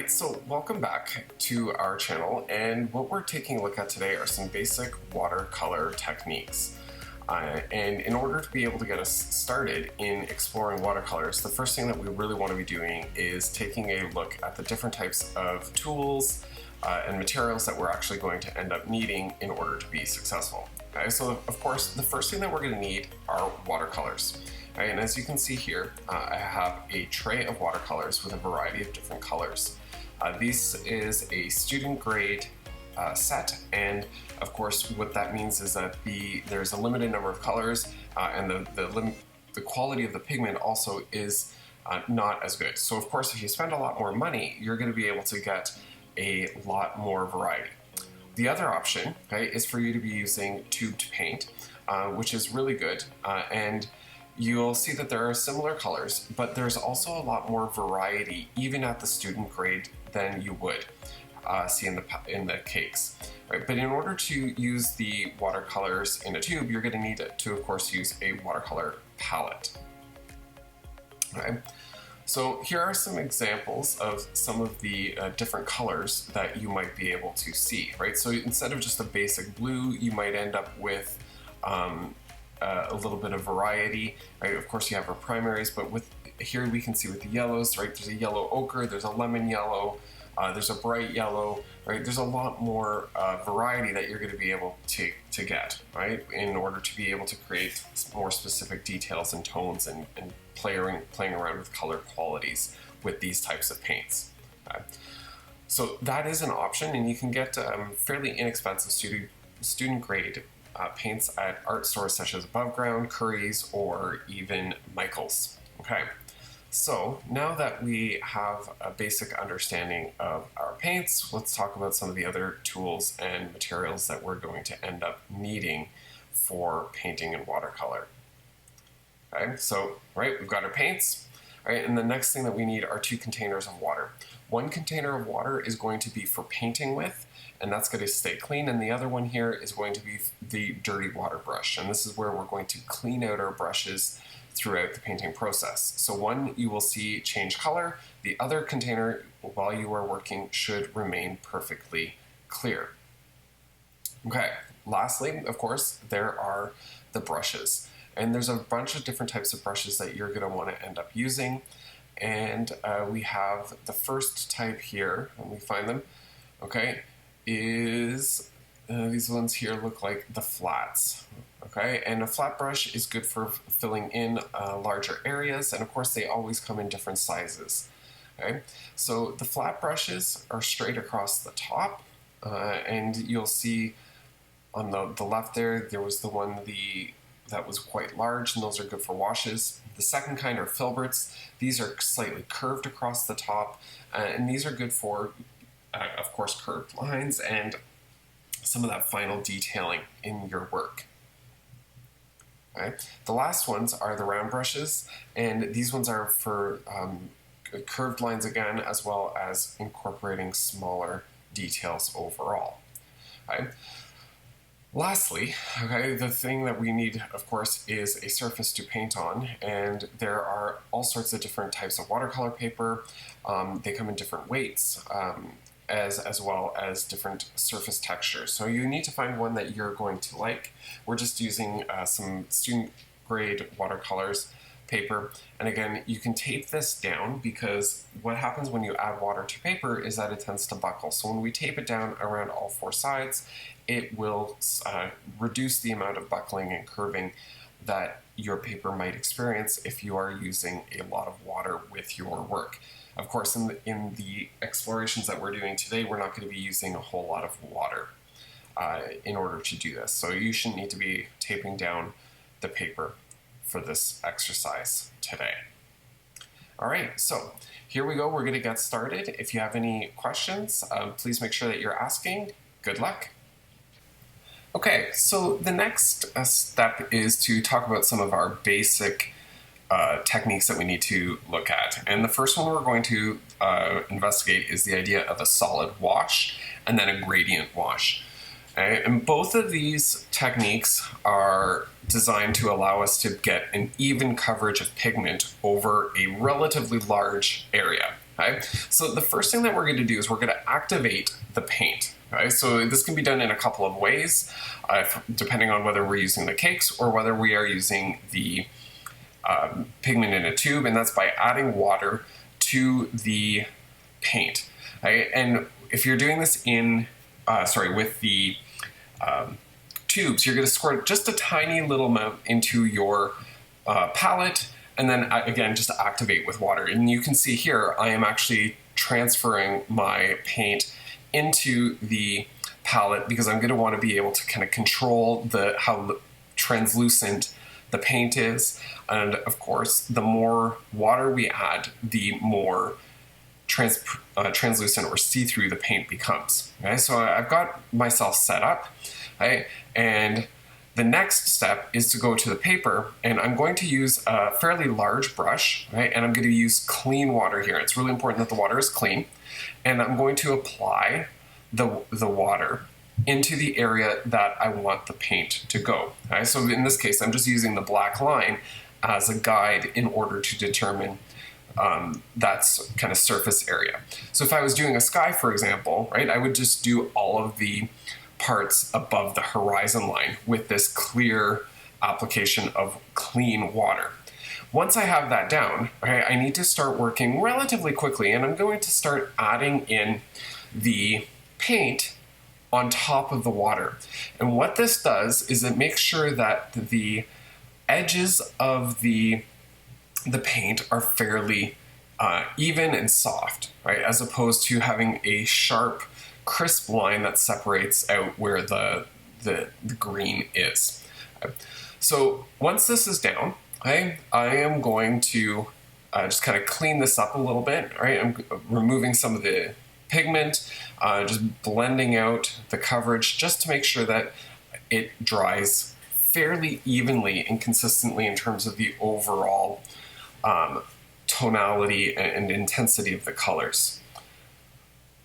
Alright, so welcome back to our channel, and what we're taking a look at today are some basic watercolor techniques. And in order to be able to get us started in exploring watercolors, the first thing that we really want to be doing is taking a look at the different types of tools and materials that we're actually going to end up needing in order to be successful. Okay, so of course, the first thing that we're going to need are watercolors. Right, and as you can see here, I have a tray of watercolors with a variety of different colors. This is a student grade set, and of course what that means is that there's a limited number of colors, and the quality of the pigment also is not as good. So of course if you spend a lot more money, you're going to be able to get a lot more variety. The other option, okay, is for you to be using tubed paint, which is really good, and you'll see that there are similar colors, but there's also a lot more variety even at the student grade than you would see in the cakes. Right? But in order to use the watercolors in a tube, you're going to need to, of course, use a watercolor palette. Okay? So here are some examples of some of the different colors that you might be able to see. Right? So instead of just a basic blue, you might end up with a little bit of variety, right? Of course you have our primaries, but with here we can see with the yellows, right? There's a yellow ochre, there's a lemon yellow, there's a bright yellow, right? There's a lot more variety that you're going to be able to get, right? In order to be able to create more specific details and tones and playing around with color qualities with these types of paints. Okay? So that is an option, and you can get fairly inexpensive student grade paints at art stores such as Above Ground, Curry's, or even Michael's. Okay, so now that we have a basic understanding of our paints, let's talk about some of the other tools and materials that we're going to end up needing for painting in watercolor. Okay, so we've got our paints, right, and the next thing that we need are 2 containers of water. One container of water is going to be for painting with, and that's going to stay clean, and the other one here is going to be the dirty water brush, and this is where we're going to clean out our brushes throughout the painting process. So one you will see change color, the other container while you are working should remain perfectly clear. Okay, lastly, of course, there are the brushes, and there's a bunch of different types of brushes that you're going to want to end up using, and we have the first type here, and we find them, okay, is these ones here look like the flats. Okay, and a flat brush is good for filling in larger areas, and of course they always come in different sizes. Okay, so the flat brushes are straight across the top, and you'll see on the left there was the one that was quite large, and those are good for washes. The second kind are filberts. These are slightly curved across the top, and these are good for of course curved lines and some of that final detailing in your work. Okay. The last ones are the round brushes, and these ones are for curved lines again, as well as incorporating smaller details overall. Okay. Lastly, okay, the thing that we need, of course, is a surface to paint on, and there are all sorts of different types of watercolor paper. They come in different weights, as well as different surface textures. So you need to find one that you're going to like. We're just using some student grade watercolors paper, and again, you can tape this down, because what happens when you add water to paper is that it tends to buckle. So when we tape it down around all 4 sides, it will reduce the amount of buckling and curving that your paper might experience if you are using a lot of water with your work. Of course, in the explorations that we're doing today, we're not going to be using a whole lot of water in order to do this. So you shouldn't need to be taping down the paper for this exercise today. All right, so here we go. We're going to get started. If you have any questions, please make sure that you're asking. Good luck. Okay, so the next step is to talk about some of our basic techniques that we need to look at. And the first one we're going to investigate is the idea of a solid wash and then a gradient wash. Okay? And both of these techniques are designed to allow us to get an even coverage of pigment over a relatively large area. Okay? So the first thing that we're going to do is we're going to activate the paint. Okay? So this can be done in a couple of ways, depending on whether we're using the cakes or whether we are using the pigment in a tube, and that's by adding water to the paint. Okay? And if you're doing this with the tubes, you're going to squirt just a tiny little amount into your palette, and then again just activate with water. And you can see here I am actually transferring my paint into the palette because I'm going to want to be able to kind of control how translucent the paint is. And of course, the more water we add, the more translucent or see-through the paint becomes. Okay, so I've got myself set up, okay, and the next step is to go to the paper, and I'm going to use a fairly large brush, right, and I'm going to use clean water here. It's really important that the water is clean, and I'm going to apply the water into the area that I want the paint to go. Okay? So in this case, I'm just using the black line as a guide in order to determine that's kind of surface area. So if I was doing a sky, for example, right, I would just do all of the parts above the horizon line with this clear application of clean water. Once I have that down, okay, I need to start working relatively quickly, and I'm going to start adding in the paint on top of the water. And what this does is it makes sure that the edges of the paint are fairly even and soft, right? As opposed to having a sharp, crisp line that separates out where the green is. So once this is down, I am going to just kind of clean this up a little bit, right? I'm removing some of the pigment, just blending out the coverage just to make sure that it dries fairly evenly and consistently in terms of the overall tonality and intensity of the colors.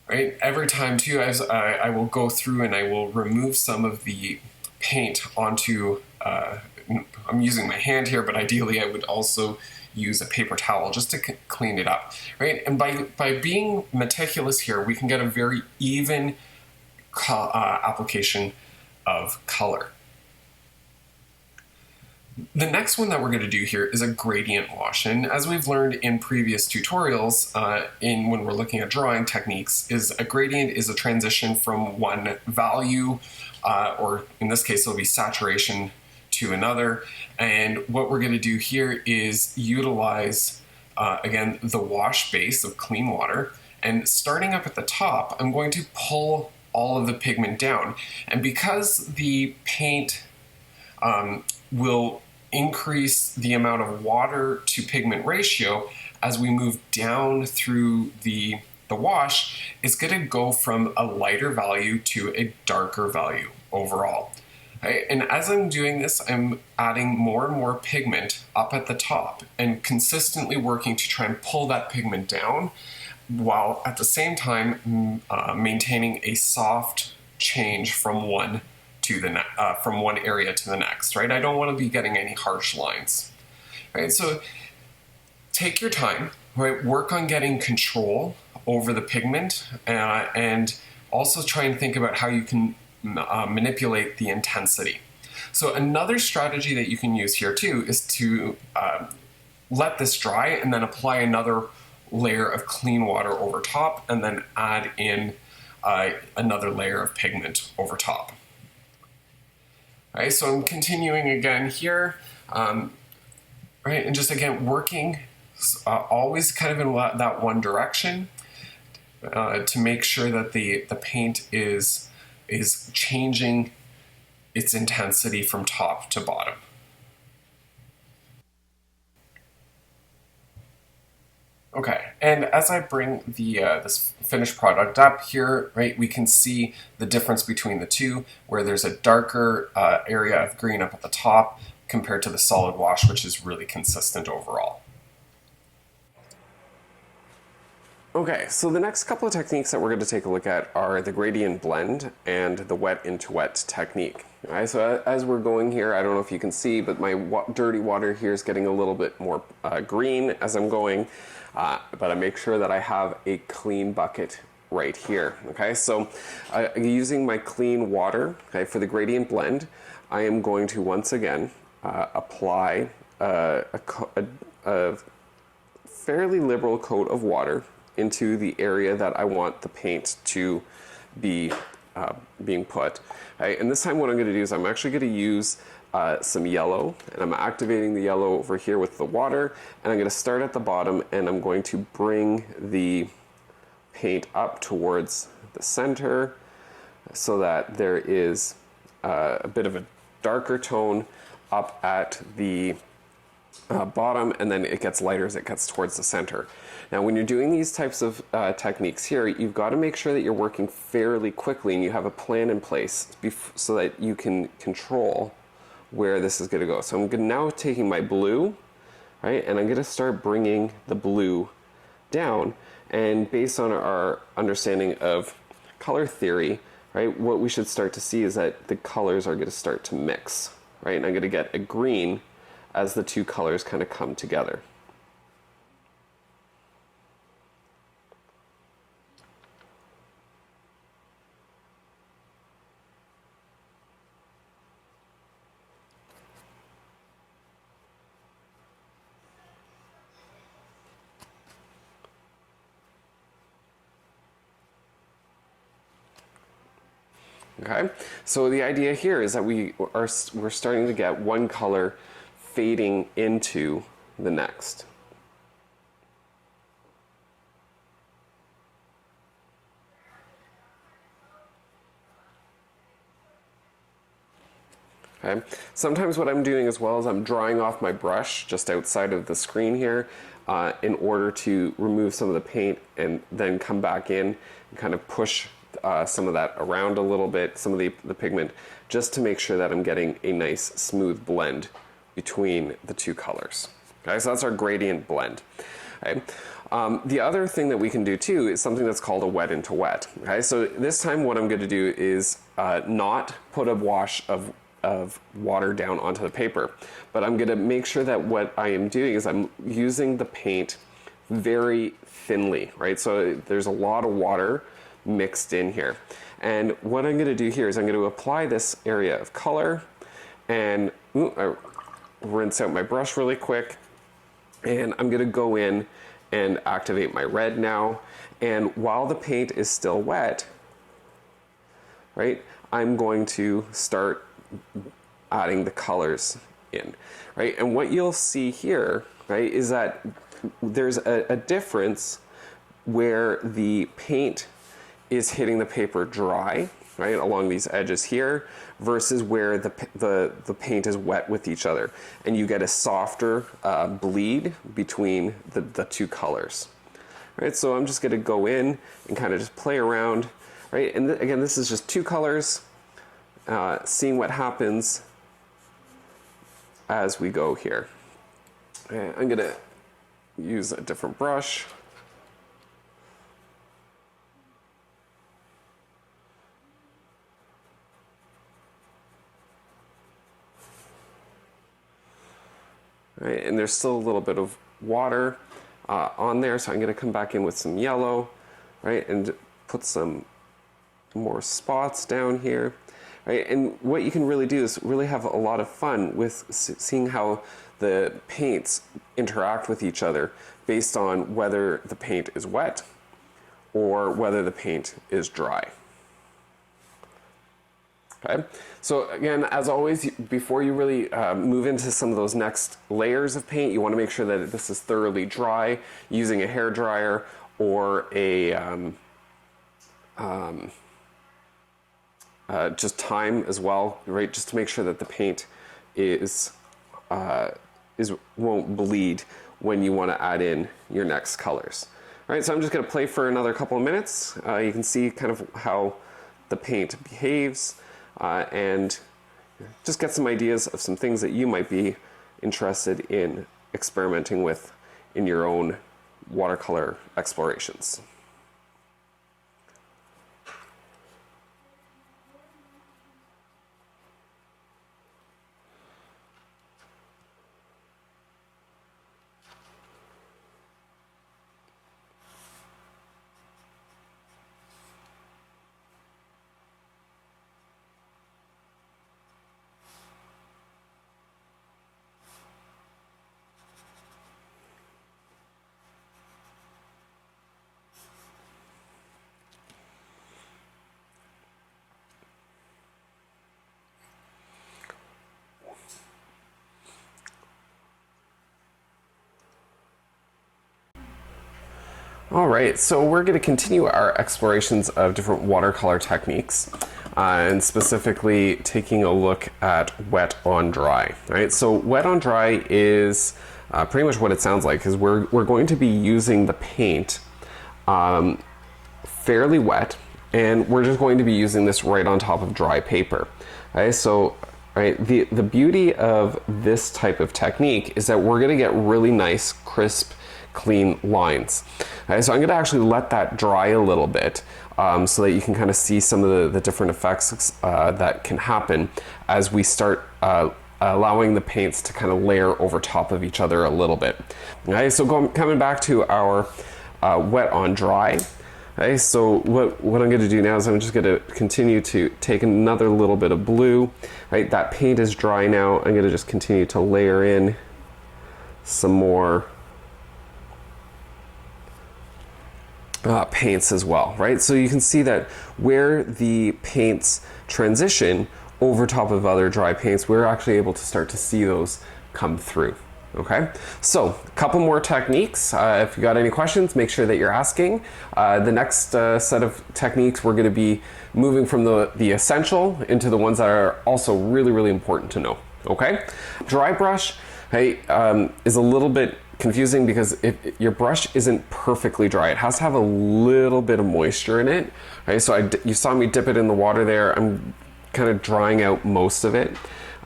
Right? Every time too, as I will go through and I will remove some of the paint onto, I'm using my hand here, but ideally I would also use a paper towel just to clean it up, right? And by being meticulous here, we can get a very even application of color. The next one that we're going to do here is a gradient wash, and as we've learned in previous tutorials when we're looking at drawing techniques, is a gradient is a transition from one value, or in this case it'll be saturation, to another. And what we're going to do here is utilize again the wash base of clean water, and starting up at the top I'm going to pull all of the pigment down, and because the paint will increase the amount of water to pigment ratio as we move down through the wash, it's going to go from a lighter value to a darker value overall. Right? And as I'm doing this, I'm adding more and more pigment up at the top and consistently working to try and pull that pigment down, while at the same time maintaining a soft change from one area to the next, right? I don't want to be getting any harsh lines, right? So take your time, right? Work on getting control over the pigment, and also try and think about how you can manipulate the intensity. So another strategy that you can use here too is to let this dry and then apply another layer of clean water over top, and then add in another layer of pigment over top. Right, so I'm continuing again here, right, and just again working always kind of in that one direction to make sure that the paint is changing its intensity from top to bottom. Okay, and as I bring this finished product up here, right, we can see the difference between the two, where there's a darker area of green up at the top compared to the solid wash, which is really consistent overall. Okay, so the next couple of techniques that we're going to take a look at are the gradient blend and the wet into wet technique. All right, so as we're going here, I don't know if you can see, but my dirty water here is getting a little bit more green as I'm going. but I make sure that I have a clean bucket right here. Okay, so using my clean water, okay, for the gradient blend, I am going to once again apply a fairly liberal coat of water into the area that I want the paint to be being put. Okay, and this time what I'm going to do is I'm actually going to use some yellow, and I'm activating the yellow over here with the water, and I'm going to start at the bottom, and I'm going to bring the paint up towards the center so that there is a bit of a darker tone up at the bottom, and then it gets lighter as it gets towards the center. Now when you're doing these types of techniques here, you've got to make sure that you're working fairly quickly and you have a plan in place so that you can control where this is going to go. So I'm now taking my blue, right, and I'm going to start bringing the blue down, and based on our understanding of color theory, right, what we should start to see is that the colors are going to start to mix, right, and I'm going to get a green as the two colors kind of come together. Okay, so the idea here is that we're starting to get one color fading into the next. Okay. Sometimes what I'm doing as well is I'm drying off my brush just outside of the screen here in order to remove some of the paint, and then come back in and kind of push some of that around a little bit, some of the pigment, just to make sure that I'm getting a nice smooth blend between the two colors. Okay, so that's our gradient blend. Okay. The other thing that we can do too is something that's called a wet into wet. Okay, so this time what I'm going to do is not put a wash of water down onto the paper, but I'm going to make sure that what I am doing is I'm using the paint very thinly, right? So there's a lot of water mixed in here, and what I'm going to do here is I'm going to apply this area of color, and I rinse out my brush really quick, and I'm going to go in and activate my red now, and while the paint is still wet, right, I'm going to start adding the colors in, right? And what you'll see here, right, is that there's a difference where the paint is hitting the paper dry, right, along these edges here, versus where the paint is wet with each other, and you get a softer bleed between the two colors, right? So I'm just going to go in and kind of just play around, right? And again, this is just two colors, seeing what happens as we go here. And I'm going to use a different brush. Right, and there's still a little bit of water on there, so I'm going to come back in with some yellow, right, and put some more spots down here, right? And what you can really do is really have a lot of fun with seeing how the paints interact with each other based on whether the paint is wet or whether the paint is dry. Okay, so again, as always, before you really move into some of those next layers of paint, you want to make sure that this is thoroughly dry using a hair dryer or a just time as well, right? Just to make sure that the paint won't bleed when you want to add in your next colors. All right, so I'm just going to play for another couple of minutes. You can see kind of how the paint behaves. And just get some ideas of some things that you might be interested in experimenting with in your own watercolor explorations. All right, so we're going to continue our explorations of different watercolor techniques, and specifically taking a look at wet on dry. Right, so wet on dry is pretty much what it sounds like, because we're going to be using the paint fairly wet, and we're just going to be using this right on top of dry paper. Okay, so the beauty of this type of technique is that we're going to get really nice, crisp, clean lines. Okay, so I'm going to actually let that dry a little bit so that you can kind of see some of the different effects that can happen as we start allowing the paints to kind of layer over top of each other a little bit. Okay, so coming back to our wet on dry. Okay, so what I'm going to do now is I'm just going to continue to take another little bit of blue. Right, that paint is dry now. I'm going to just continue to layer in some more paints as well, right? So you can see that where the paints transition over top of other dry paints, we're actually able to start to see those come through. Okay, so a couple more techniques. If you got any questions, make sure that you're asking. The next set of techniques, we're going to be moving from the essential into the ones that are also really, really important to know. Okay, dry brush, hey, is a little bit confusing because if your brush isn't perfectly dry, it has to have a little bit of moisture in it. Right, so you saw me dip it in the water there. I'm kind of drying out most of it.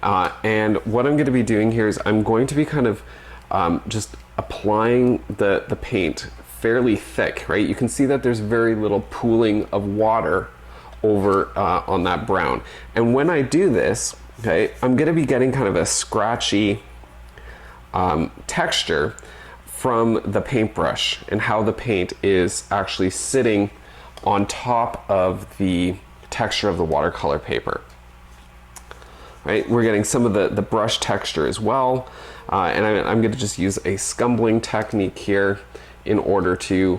And what I'm going to be doing here is I'm going to be kind of just applying the paint fairly thick, right? You can see that there's very little pooling of water over on that brown. And when I do this, okay, I'm going to be getting kind of a scratchy texture from the paintbrush and how the paint is actually sitting on top of the texture of the watercolor paper. Right, we're getting some of the brush texture as well, and I'm going to just use a scumbling technique here in order to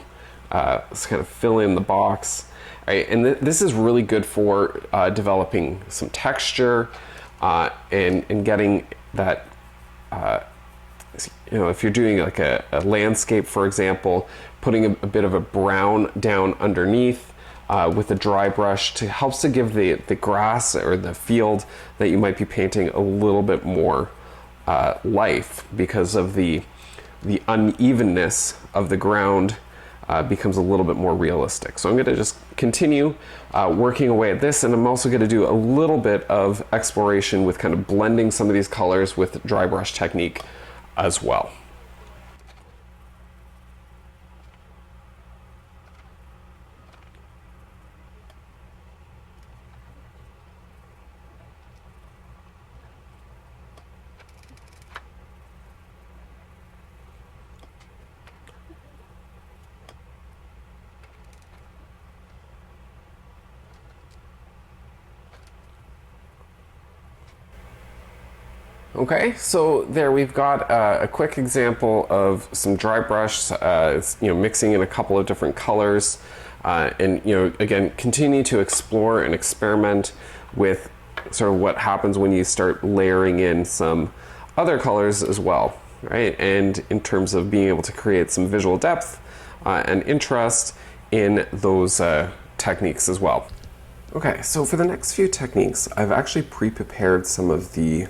kind of fill in the box. Right, and this is really good for developing some texture and getting that. You know, if you're doing like a landscape, for example, putting a bit of a brown down underneath. With a dry brush helps to give the grass or the field that you might be painting a little bit more life, because of the unevenness of the ground becomes a little bit more realistic. So I'm going to just continue working away at this, and I'm also going to do a little bit of exploration with kind of blending some of these colors with dry brush technique as well. Okay, so there we've got a quick example of some dry brush, mixing in a couple of different colors, and again, continue to explore and experiment with sort of what happens when you start layering in some other colors as well, right? And in terms of being able to create some visual depth and interest in those techniques as well. Okay, so for the next few techniques, I've actually pre-prepared some of the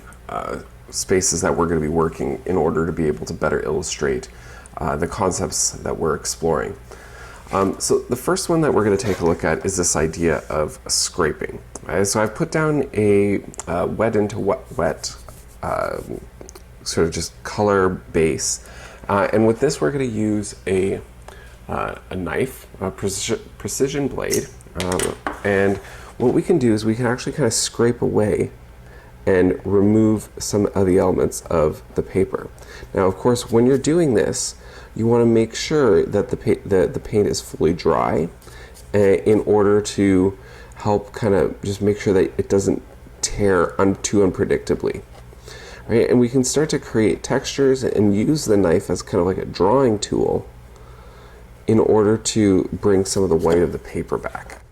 spaces that we're going to be working in order to be able to better illustrate the concepts that we're exploring. So the first one that we're going to take a look at is this idea of scraping. Right? So I've put down a wet into wet sort of just color base, and with this we're going to use a knife, a precision blade, and what we can do is we can actually kind of scrape away and remove some of the elements of the paper. Now, of course, when you're doing this, you want to make sure that the paint is fully dry in order to help kind of just make sure that it doesn't tear too unpredictably. Right? And we can start to create textures and use the knife as kind of like a drawing tool in order to bring some of the white of the paper back.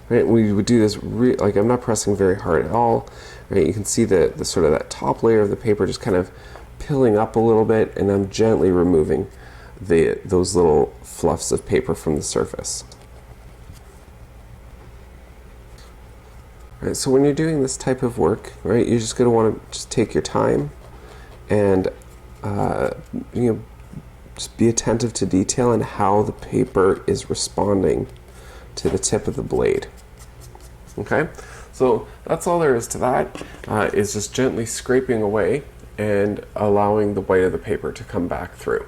Right? We would do this like I'm not pressing very hard at all. Right? You can see the sort of that top layer of the paper just kind of pilling up a little bit, and I'm gently removing those little fluffs of paper from the surface. Right, so when you're doing this type of work, right, you're just going to want to just take your time and just be attentive to detail and how the paper is responding to the tip of the blade. Okay, so that's all there is to that. Is just gently scraping away and allowing the white of the paper to come back through.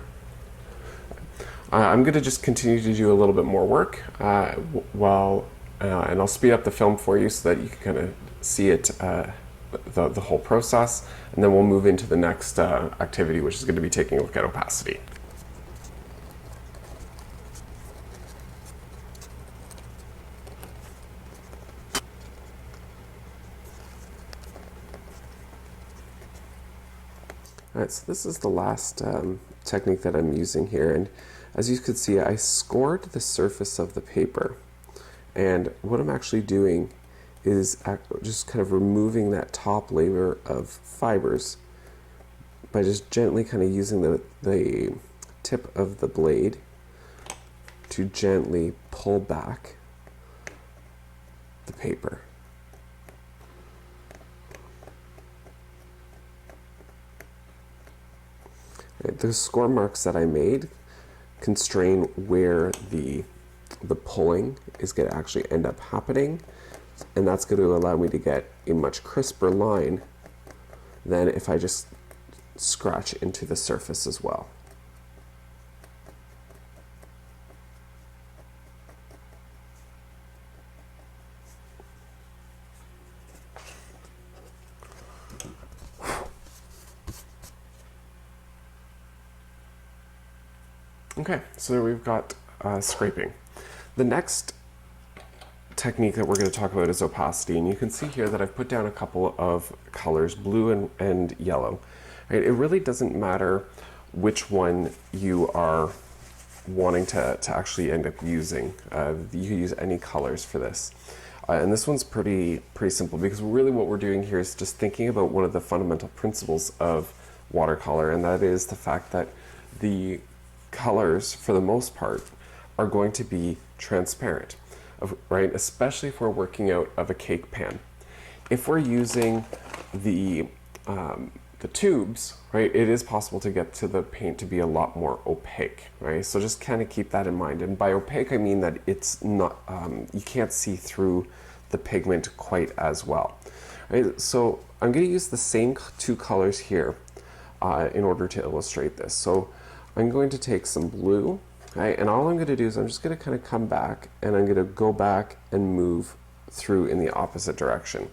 I'm going to just continue to do a little bit more work and I'll speed up the film for you so that you can kind of see it, the whole process, and then we'll move into the next activity, which is going to be taking a look at opacity. Alright, so this is the last technique that I'm using here, and as you can see, I scored the surface of the paper, and what I'm actually doing is just kind of removing that top layer of fibers by just gently kind of using the tip of the blade to gently pull back the paper. The score marks that I made constrain where the pulling is going to actually end up happening, and that's going to allow me to get a much crisper line than if I just scratch into the surface as well. Okay, so there we've got scraping. The next technique that we're going to talk about is opacity, and you can see here that I've put down a couple of colors, blue and yellow. Right? It really doesn't matter which one you are wanting to actually end up using. You can use any colors for this. And this one's pretty simple, because really what we're doing here is just thinking about one of the fundamental principles of watercolor, and that is the fact that the colors, for the most part, are going to be transparent, right? Especially if we're working out of a cake pan. If we're using the tubes, right, it is possible to get to the paint to be a lot more opaque, right? So just kind of keep that in mind. And by opaque, I mean that it's not, you can't see through the pigment quite as well, right? So I'm going to use the same two colors here in order to illustrate this. So I'm going to take some blue, right, and all I'm going to do is I'm just going to kind of come back, and I'm going to go back and move through in the opposite direction,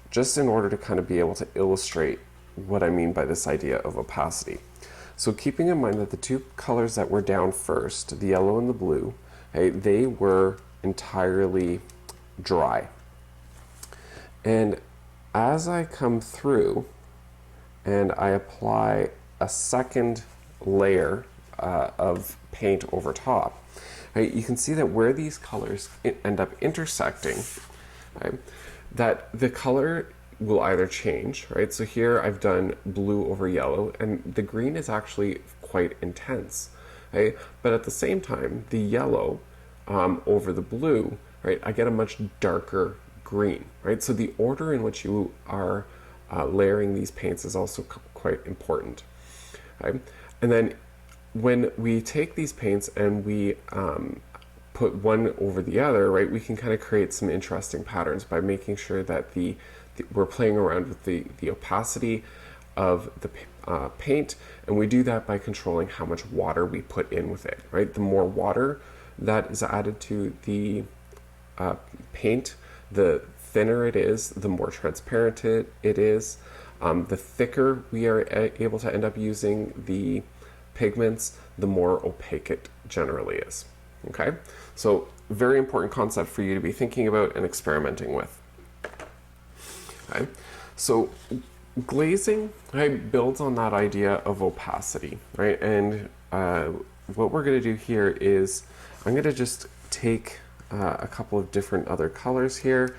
just in order to kind of be able to illustrate what I mean by this idea of opacity. So keeping in mind that the two colors that were down first, the yellow and the blue, right, they were entirely dry. And as I come through and I apply a second layer of paint over top, right, you can see that where these colors end up intersecting, right, that the color will either change, right? So here I've done blue over yellow, and the green is actually quite intense, right? But at the same time, the yellow over the blue, right, I get a much darker green, right? So the order in which you are layering these paints is also quite important, right? And then when we take these paints and we put one over the other, right, we can kind of create some interesting patterns by making sure that we're playing around with the opacity of the paint, and we do that by controlling how much water we put in with it, right? The more water that is added to the paint, the thinner it is, the more transparent it is. The thicker we are able to end up using the pigments, the more opaque it generally is. Okay, so very important concept for you to be thinking about and experimenting with. Okay, so glazing, right, builds on that idea of opacity, right? And what we're going to do here is I'm going to just take a couple of different other colors here,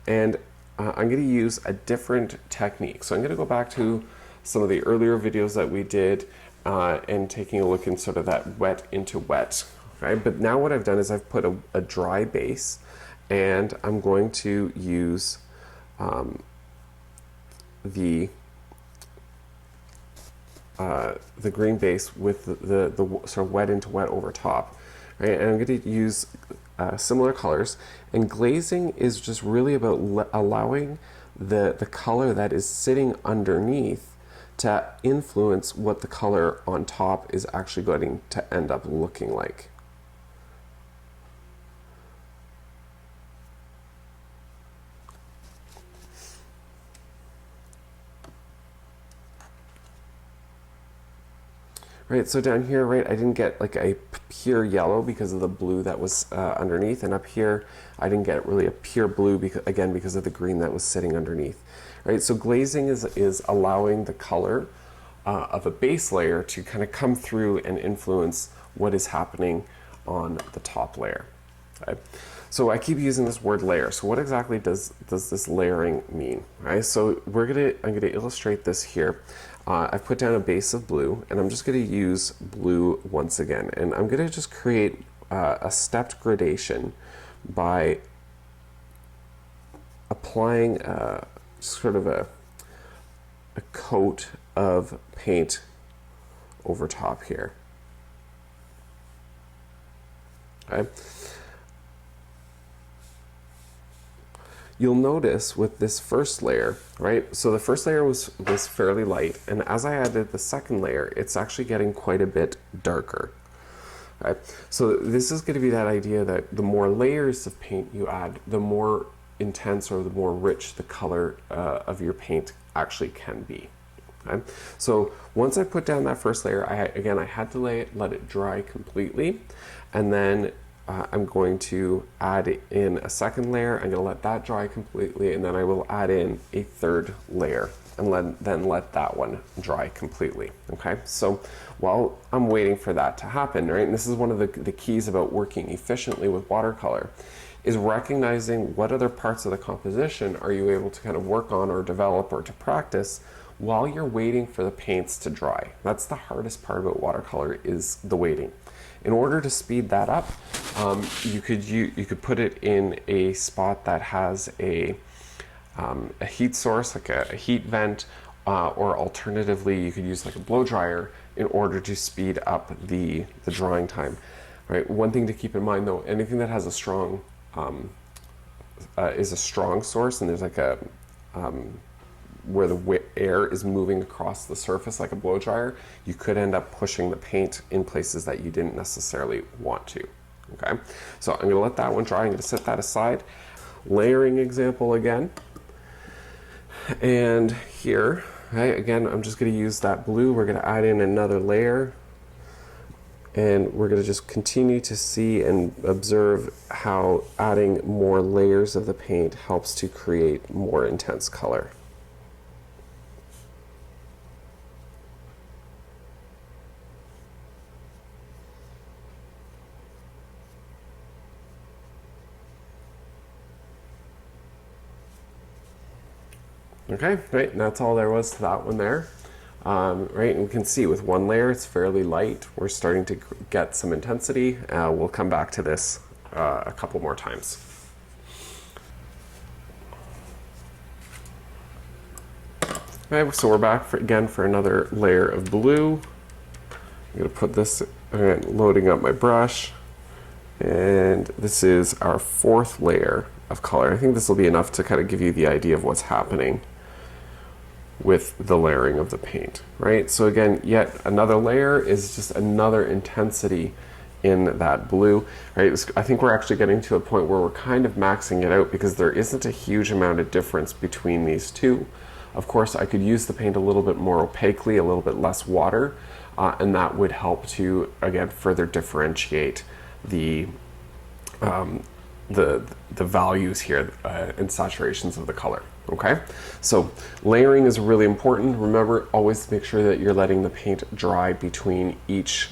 and I'm going to use a different technique. So I'm going to go back to some of the earlier videos that we did, and taking a look in sort of that wet into wet. Okay? But now what I've done is I've put a dry base, and I'm going to use the green base with the sort of wet into wet over top. Right? And I'm going to use similar colors. And glazing is just really about allowing the color that is sitting underneath to influence what the color on top is actually going to end up looking like. Right, so down here, right, I didn't get like a pure yellow because of the blue that was underneath, and up here, I didn't get really a pure blue because of the green that was sitting underneath. Right, so glazing is allowing the color of a base layer to kind of come through and influence what is happening on the top layer. Okay? So I keep using this word layer. So what exactly does this layering mean? Right? So I'm gonna illustrate this here. I've put down a base of blue, and I'm just going to use blue once again. And I'm going to just create a stepped gradation by applying sort of a coat of paint over top here. Okay. You'll notice with this first layer, right? So the first layer was fairly light, and as I added the second layer, it's actually getting quite a bit darker. Right? So this is going to be that idea that the more layers of paint you add, the more intense or the more rich the color of your paint actually can be. Okay? So once I put down that first layer, I had to let it dry completely, and then I'm going to add in a second layer. I'm going to let that dry completely, and then I will add in a third layer and then let that one dry completely. Okay, so while I'm waiting for that to happen, right, and this is one of the keys about working efficiently with watercolor, is recognizing what other parts of the composition are you able to kind of work on or develop or to practice while you're waiting for the paints to dry. That's the hardest part about watercolor, is the waiting. In order to speed that up, you could put it in a spot that has a heat source, like a heat vent, or alternatively, you could use like a blow dryer in order to speed up the drying time. Right. One thing to keep in mind, though, anything that has a strong is a strong source, and there's like a where the air is moving across the surface like a blow dryer, you could end up pushing the paint in places that you didn't necessarily want to. Okay, so I'm going to let that one dry. I'm going to set that aside. Layering example again, and here, right, again, I'm just going to use that blue. We're going to add in another layer, and we're going to just continue to see and observe how adding more layers of the paint helps to create more intense color. Okay, right, and that's all there was to that one there. Right, and we can see with one layer it's fairly light. We're starting to get some intensity. We'll come back to this a couple more times. Okay, so we're back again for another layer of blue. I'm going to put this, loading up my brush, and this is our fourth layer of color. I think this will be enough to kind of give you the idea of what's happening with the layering of the paint, right? So again, yet another layer is just another intensity in that blue, right? I think we're actually getting to a point where we're kind of maxing it out because there isn't a huge amount of difference between these two. Of course, I could use the paint a little bit more opaquely, a little bit less water, and that would help to, again, further differentiate the values here and saturations of the color. Okay, so layering is really important. Remember, always make sure that you're letting the paint dry between each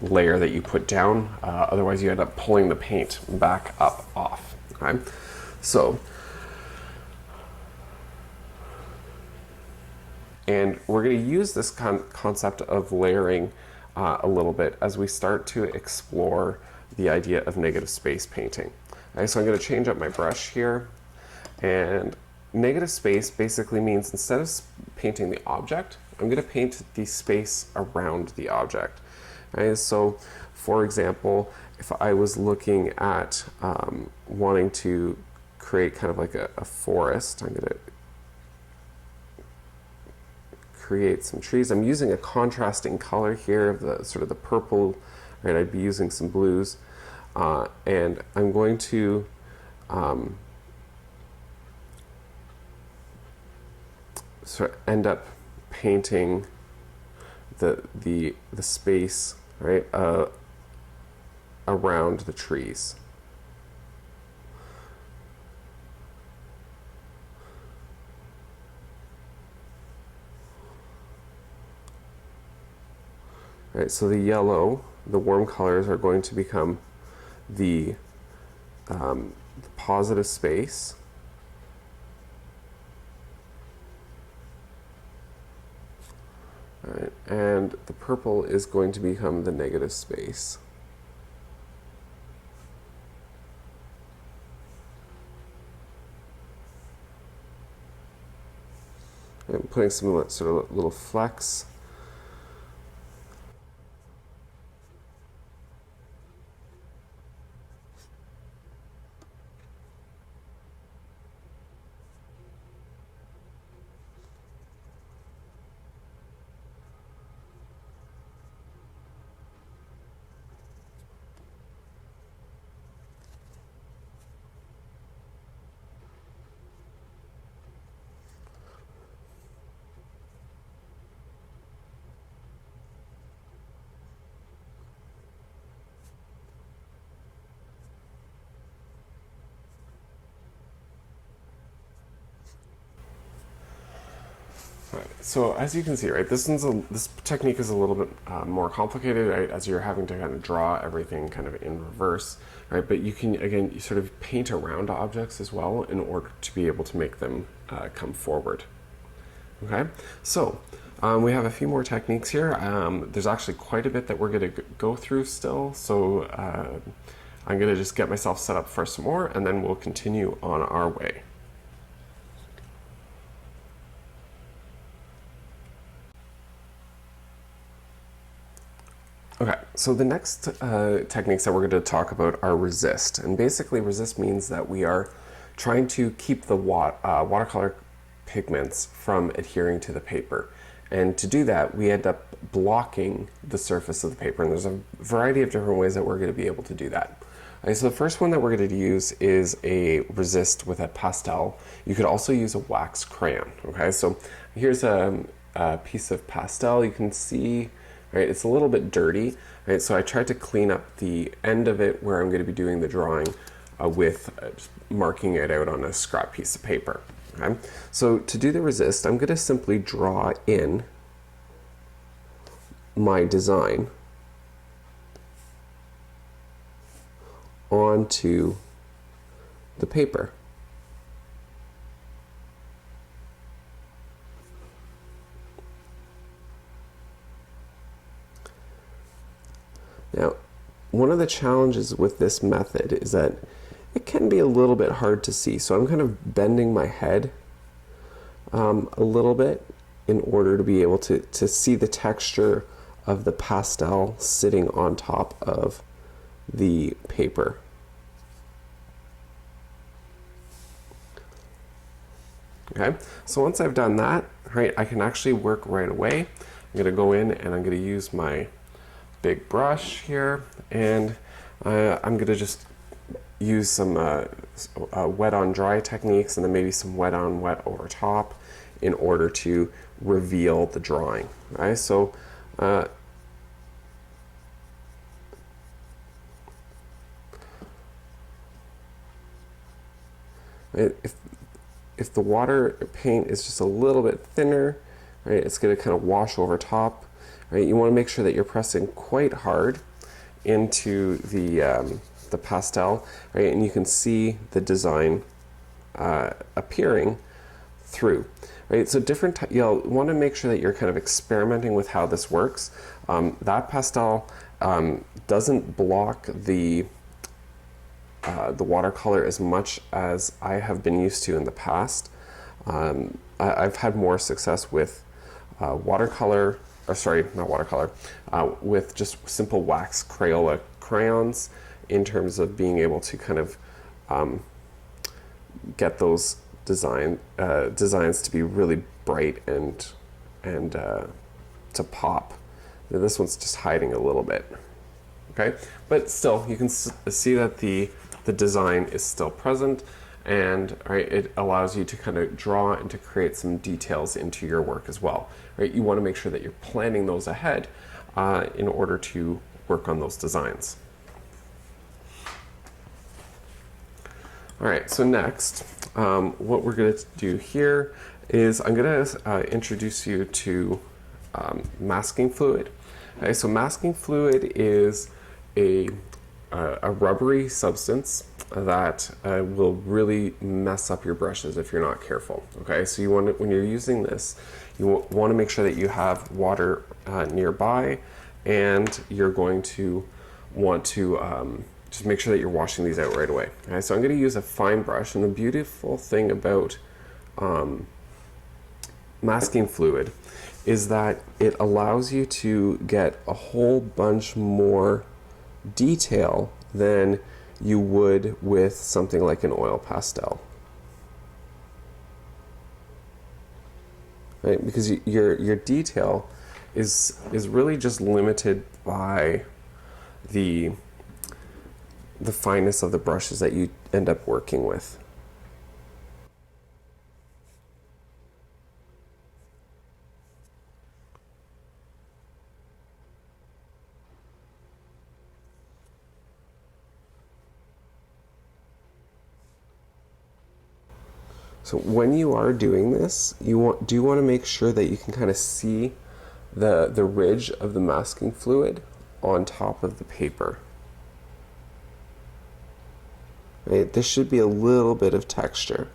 layer that you put down. Otherwise, you end up pulling the paint back up off. Okay, so And we're going to use this concept of layering a little bit as we start to explore the idea of negative space painting. Okay, so I'm going to change up my brush here, and negative space basically means instead of painting the object, I'm going to paint the space around the object. Okay, so for example, if I was looking at wanting to create kind of like a forest, I'm going to create some trees. I'm using a contrasting color here of the sort of the purple, right? I'd be using some blues, and I'm going to sort of end up painting the space, right, around the trees. Right, so the yellow, the warm colors are going to become the positive space. Right, and the purple is going to become the negative space. I'm putting some sort of little flecks. Right. So as you can see, right, this technique is a little bit more complicated, right, as you're having to kind of draw everything kind of in reverse, right? But you can, again, you sort of paint around objects as well in order to be able to make them come forward. Okay, so we have a few more techniques here. There's actually quite a bit that we're going to go through still, so I'm going to just get myself set up for some more, and then we'll continue on our way. Okay, so the next techniques that we're going to talk about are resist. And basically resist means that we are trying to keep the watercolor pigments from adhering to the paper. And to do that, we end up blocking the surface of the paper. And there's a variety of different ways that we're going to be able to do that. Okay, so the first one that we're going to use is a resist with a pastel. You could also use a wax crayon. Okay, so here's a piece of pastel. You can see, right, it's a little bit dirty, right? So I tried to clean up the end of it where I'm going to be doing the drawing with just marking it out on a scrap piece of paper. Okay? So to do the resist, I'm going to simply draw in my design onto the paper. Now, one of the challenges with this method is that it can be a little bit hard to see. So I'm kind of bending my head a little bit in order to be able to see the texture of the pastel sitting on top of the paper. Okay, so once I've done that, right, I can actually work right away. I'm going to go in and I'm going to use my big brush here, and I'm going to just use some wet on dry techniques and then maybe some wet on wet over top in order to reveal the drawing. Right? So if the water paint is just a little bit thinner, right, it's going to kind of wash over top. Right, you want to make sure that you're pressing quite hard into the pastel, right, and you can see the design appearing through, right? So you'll want to make sure that you're kind of experimenting with how this works. That pastel doesn't block the watercolor as much as I have been used to in the past. I've had more success with watercolor, or sorry, not watercolor, with just simple wax Crayola crayons in terms of being able to kind of get those designs to be really bright and to pop. Now, this one's just hiding a little bit, okay? But still, you can see that the design is still present, and right, it allows you to kind of draw and to create some details into your work as well. Right? You want to make sure that you're planning those ahead in order to work on those designs. All right, so next, what we're going to do here is I'm going to introduce you to masking fluid. Okay, so masking fluid is a rubbery substance that will really mess up your brushes if you're not careful. Okay, so you want to, when you're using this, you want to make sure that you have water nearby, and you're going to want to just make sure that you're washing these out right away. Okay, so I'm going to use a fine brush, and the beautiful thing about masking fluid is that it allows you to get a whole bunch more detail than you would with something like an oil pastel. Right? Because your detail is really just limited by the fineness of the brushes that you end up working with. So when you are doing this, you do want to make sure that you can kind of see the ridge of the masking fluid on top of the paper. Right? There should be a little bit of texture.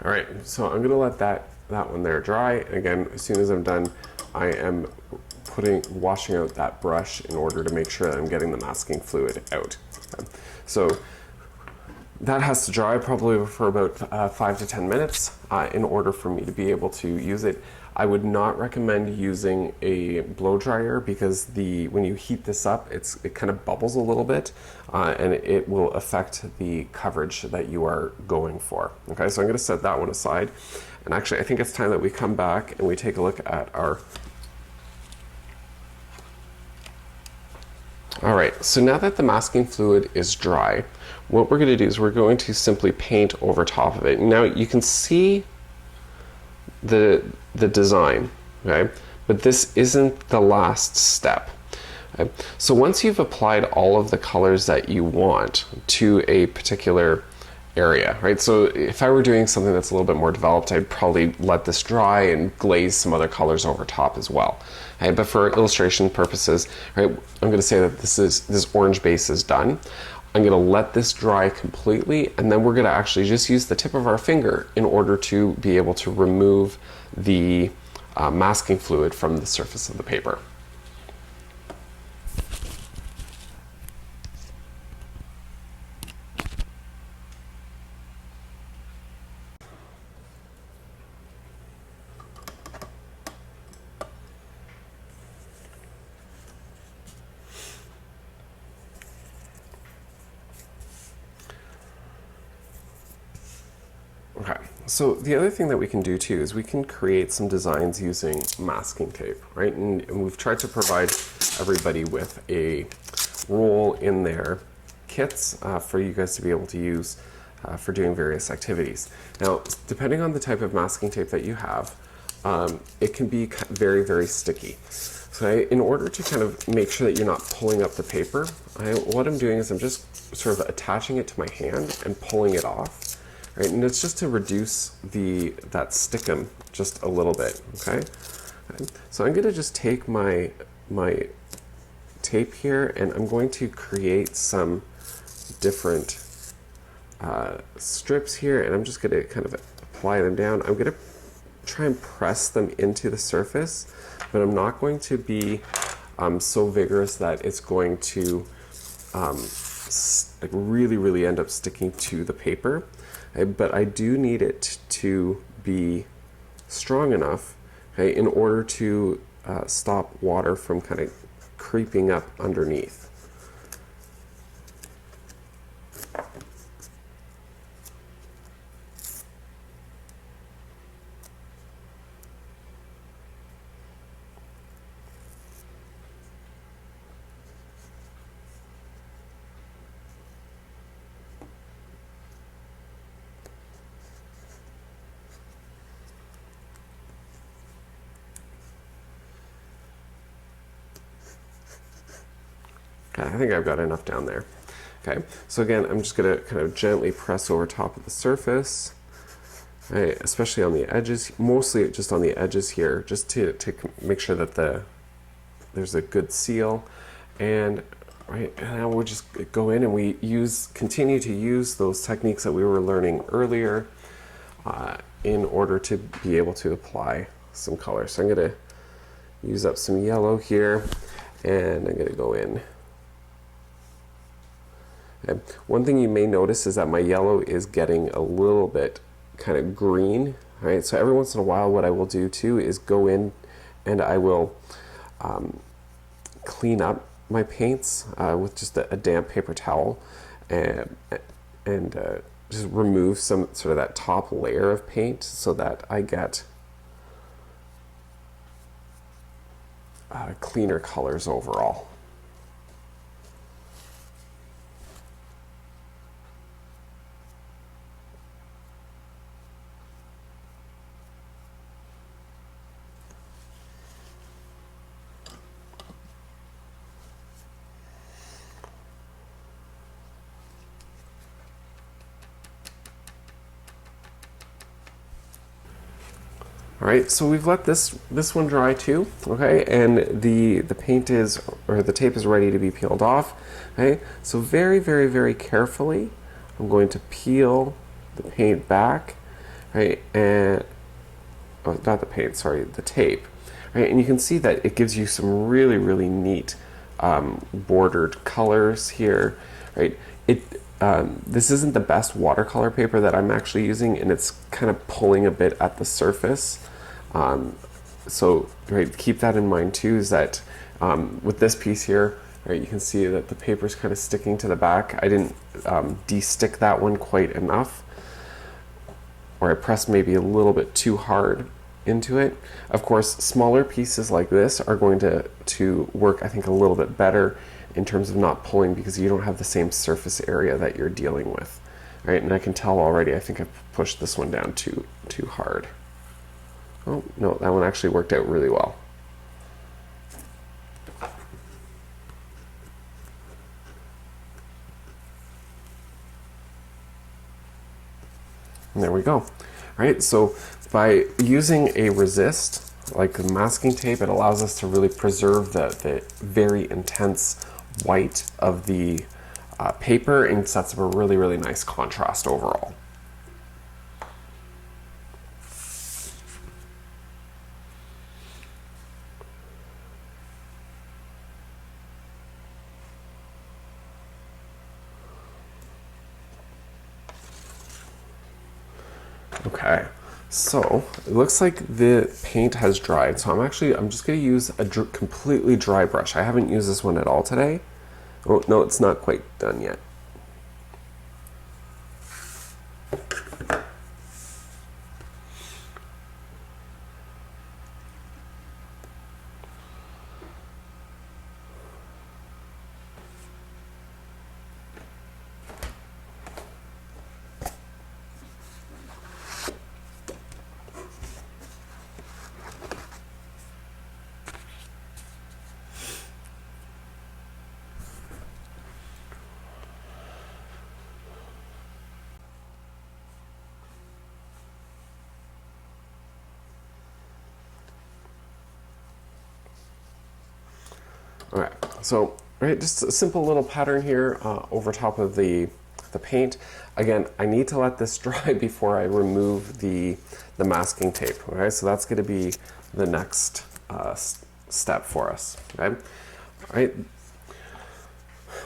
All right, so I'm gonna let that one there dry. Again, as soon as I'm done, I am washing out that brush in order to make sure that I'm getting the masking fluid out. Okay. So that has to dry probably for about 5 to 10 minutes in order for me to be able to use it. I would not recommend using a blow dryer because when you heat this up, it kind of bubbles a little bit and it will affect the coverage that you are going for. Okay, so I'm going to set that one aside. And actually, I think it's time that we come back and we take a look at our... All right, so now that the masking fluid is dry, what we're going to do is we're going to simply paint over top of it. Now you can see the design, okay? But this isn't the last step. Okay? So once you've applied all of the colors that you want to a particular area, right? So if I were doing something that's a little bit more developed, I'd probably let this dry and glaze some other colors over top as well. Okay? But for illustration purposes, right, I'm going to say that this orange base is done. I'm going to let this dry completely, and then we're going to actually just use the tip of our finger in order to be able to remove the masking fluid from the surface of the paper. Okay, so the other thing that we can do too is we can create some designs using masking tape, right? And we've tried to provide everybody with a roll in their kits for you guys to be able to use for doing various activities. Now, depending on the type of masking tape that you have, it can be very, very sticky. So in order to kind of make sure that you're not pulling up the paper, what I'm doing is I'm just sort of attaching it to my hand and pulling it off. Right? And it's just to reduce that stickum just a little bit, okay? So I'm gonna just take my tape here and I'm going to create some different strips here, and I'm just gonna kind of apply them down. I'm gonna try and press them into the surface, but I'm not going to be so vigorous that it's going to like really end up sticking to the paper. But I do need it to be strong enough, okay, in order to stop water from kind of creeping up underneath. I think I've got enough down there. Okay, so again, I'm just gonna kind of gently press over top of the surface, right, especially on the edges, mostly just on the edges here, just to make sure that there's a good seal. And right now we'll just go in and we continue to use those techniques that we were learning earlier in order to be able to apply some color. So I'm gonna use up some yellow here, and I'm gonna go in. Okay. One thing you may notice is that my yellow is getting a little bit kind of green, right? So every once in a while what I will do too is go in and I will clean up my paints with just a damp paper towel and just remove some sort of that top layer of paint so that I get cleaner colors overall. All right, so we've let this one dry too, okay, and the paint is, or the tape is ready to be peeled off. Okay, so very carefully, I'm going to peel the paint back, right, and not the paint, sorry, the tape, right, and you can see that it gives you some really neat bordered colors here, right. This isn't the best watercolor paper that I'm actually using, and it's kind of pulling a bit at the surface. So right, keep that in mind too, is that with this piece here, right, you can see that the paper is kind of sticking to the back. I didn't de-stick that one quite enough, or I pressed maybe a little bit too hard into it. Of course, smaller pieces like this are going to work, I think, a little bit better in terms of not pulling, because you don't have the same surface area that you're dealing with, right? And I can tell already, I think I've pushed this one down too hard. Oh, no, that one actually worked out really well. And there we go. All right, so by using a resist, like the masking tape, it allows us to really preserve the very intense white of the paper, and sets up a really nice contrast overall. Okay, so it looks like the paint has dried, so I'm just going to use a completely dry brush. I haven't used this one at all today. Oh, no, it's not quite done yet. Okay, so just a simple little pattern here over top of the paint. Again, I need to let this dry before I remove the masking tape. Okay, so that's going to be the next step for us. Okay, all right.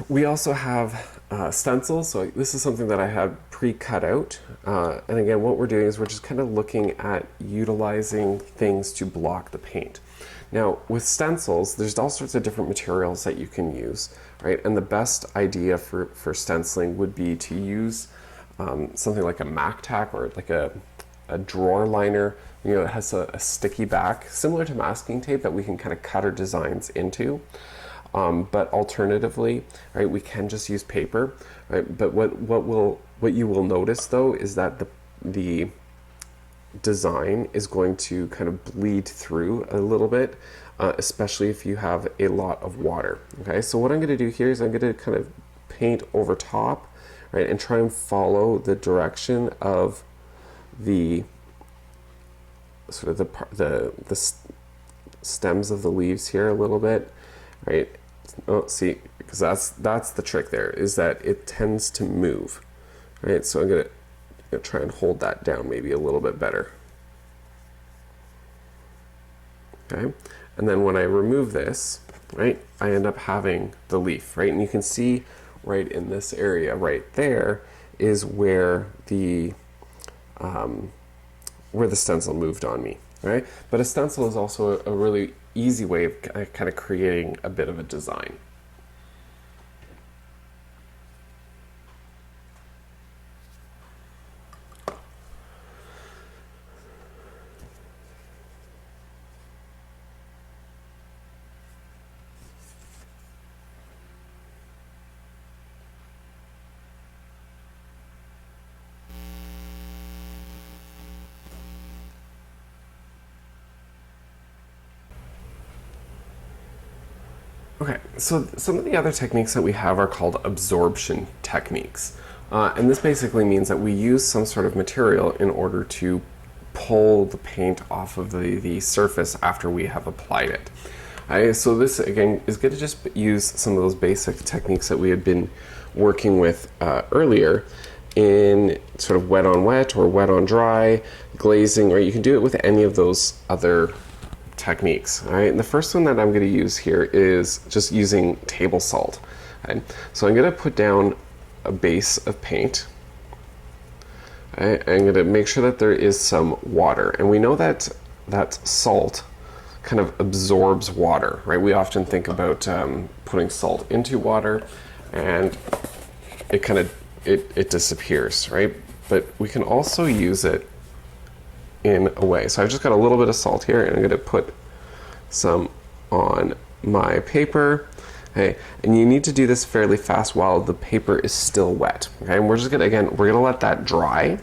We also have stencils. So this is something that I had pre-cut out. And again, what we're doing is we're just kind of looking at utilizing things to block the paint. Now, with stencils, there's all sorts of different materials that you can use, right? And the best idea for stenciling would be to use something like a Mac Tack or like a drawer liner. You know, it has a sticky back, similar to masking tape that we can kind of cut our designs into. But alternatively, right, we can just use paper, right? But what you will notice though is that the design is going to kind of bleed through a little bit, especially if you have a lot of water. Okay, so what I'm going to do here is I'm going to kind of paint over top, right, and try and follow the direction of the sort of the stems of the leaves here a little bit, right? Oh, see, because that's the trick there, is that it tends to move, right? So I'm gonna try and hold that down maybe a little bit better. Okay, and then when I remove this, right, I end up having the leaf, right? And you can see right in this area right there is where the stencil moved on me, right? But a stencil is also a really easy way of kind of creating a bit of a design. Okay, so some of the other techniques that we have are called absorption techniques. And this basically means that we use some sort of material in order to pull the paint off of the surface after we have applied it. So this, again, is going to just use some of those basic techniques that we had been working with earlier in sort of wet on wet or wet on dry, glazing, or you can do it with any of those other techniques. All right, and the first one that I'm going to use here is just using table salt. Right? So I'm going to put down a base of paint. Right? I'm going to make sure that there is some water, and we know that salt kind of absorbs water, right? We often think about putting salt into water, and it disappears, right? But we can also use it in a way. So I've just got a little bit of salt here, and I'm going to put some on my paper. Okay, and you need to do this fairly fast while the paper is still wet. Okay, and we're just gonna, again, we're gonna let that dry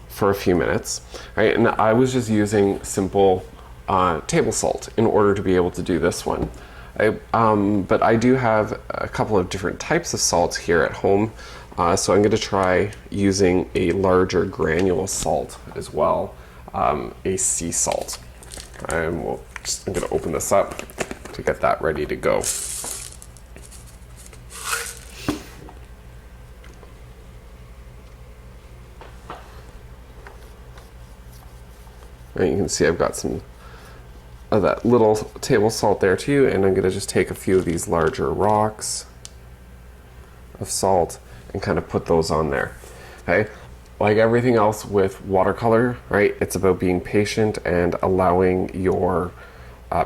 for a few minutes. Right, and I was just using simple table salt in order to be able to do this one. But I do have a couple of different types of salts here at home. So I'm going to try using a larger granule salt as well, a sea salt. I'm going to open this up to get that ready to go. And you can see I've got some of that little table salt there too, and I'm going to just take a few of these larger rocks of salt and kind of put those on there. Okay, like everything else with watercolor, right, it's about being patient and allowing your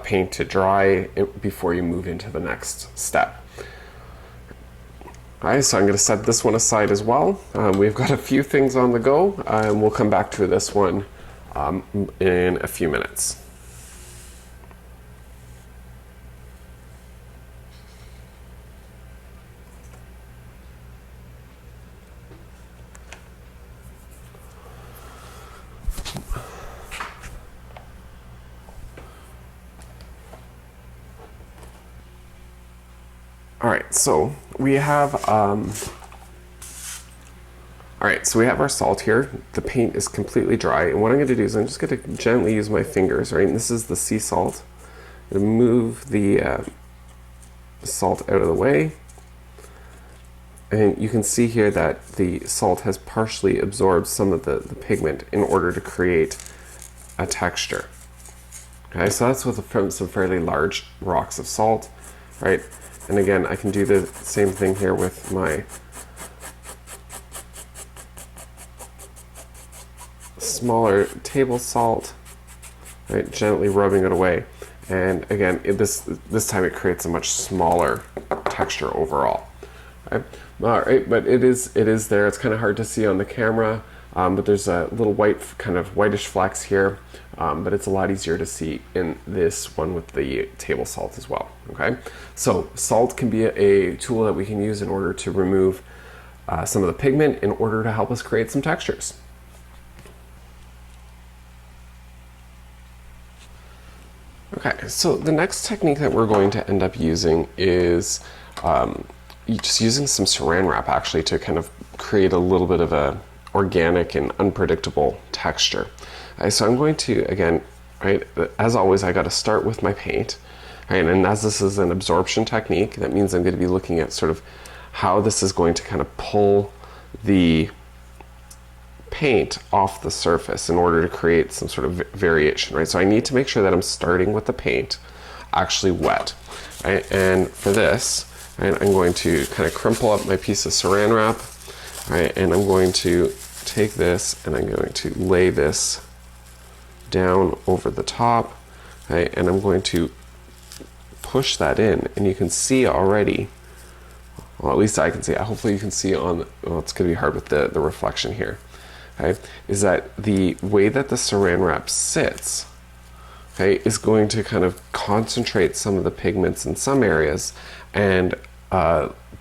paint to dry before you move into the next step. All right, so I'm going to set this one aside as well. We've got a few things on the go, and we'll come back to this one in a few minutes. All right, so we have we have our salt here. The paint is completely dry, and what I'm going to do is I'm just going to gently use my fingers, right? And this is the sea salt, move the salt out of the way. And you can see here that the salt has partially absorbed some of the pigment in order to create a texture. Okay, so that's with some fairly large rocks of salt, right? And again, I can do the same thing here with my smaller table salt, right? Gently rubbing it away. And again, this time it creates a much smaller texture overall. Right? All right, but it is there. It's kind of hard to see on the camera, but there's a little kind of whitish flecks here, but it's a lot easier to see in this one with the table salt as well. Okay, so salt can be a tool that we can use in order to remove some of the pigment in order to help us create some textures. Okay, so the next technique that we're going to end up using is just using some saran wrap actually to kind of create a little bit of a organic and unpredictable texture. So I'm going to, again, right, as always, I got to start with my paint, right? And as this is an absorption technique, that means I'm going to be looking at sort of how this is going to kind of pull the paint off the surface in order to create some sort of variation, right? So I need to make sure that I'm starting with the paint actually wet, right? And for this, right, I'm going to kind of crumple up my piece of saran wrap, right? And I'm going to take this and I'm going to lay this down over the top, right? And I'm going to push that in, and you can see already, well, at least I can see it. Hopefully you can see on, well, it's going to be hard with the reflection here. Okay, is that the way that the saran wrap sits, okay, is going to kind of concentrate some of the pigments in some areas and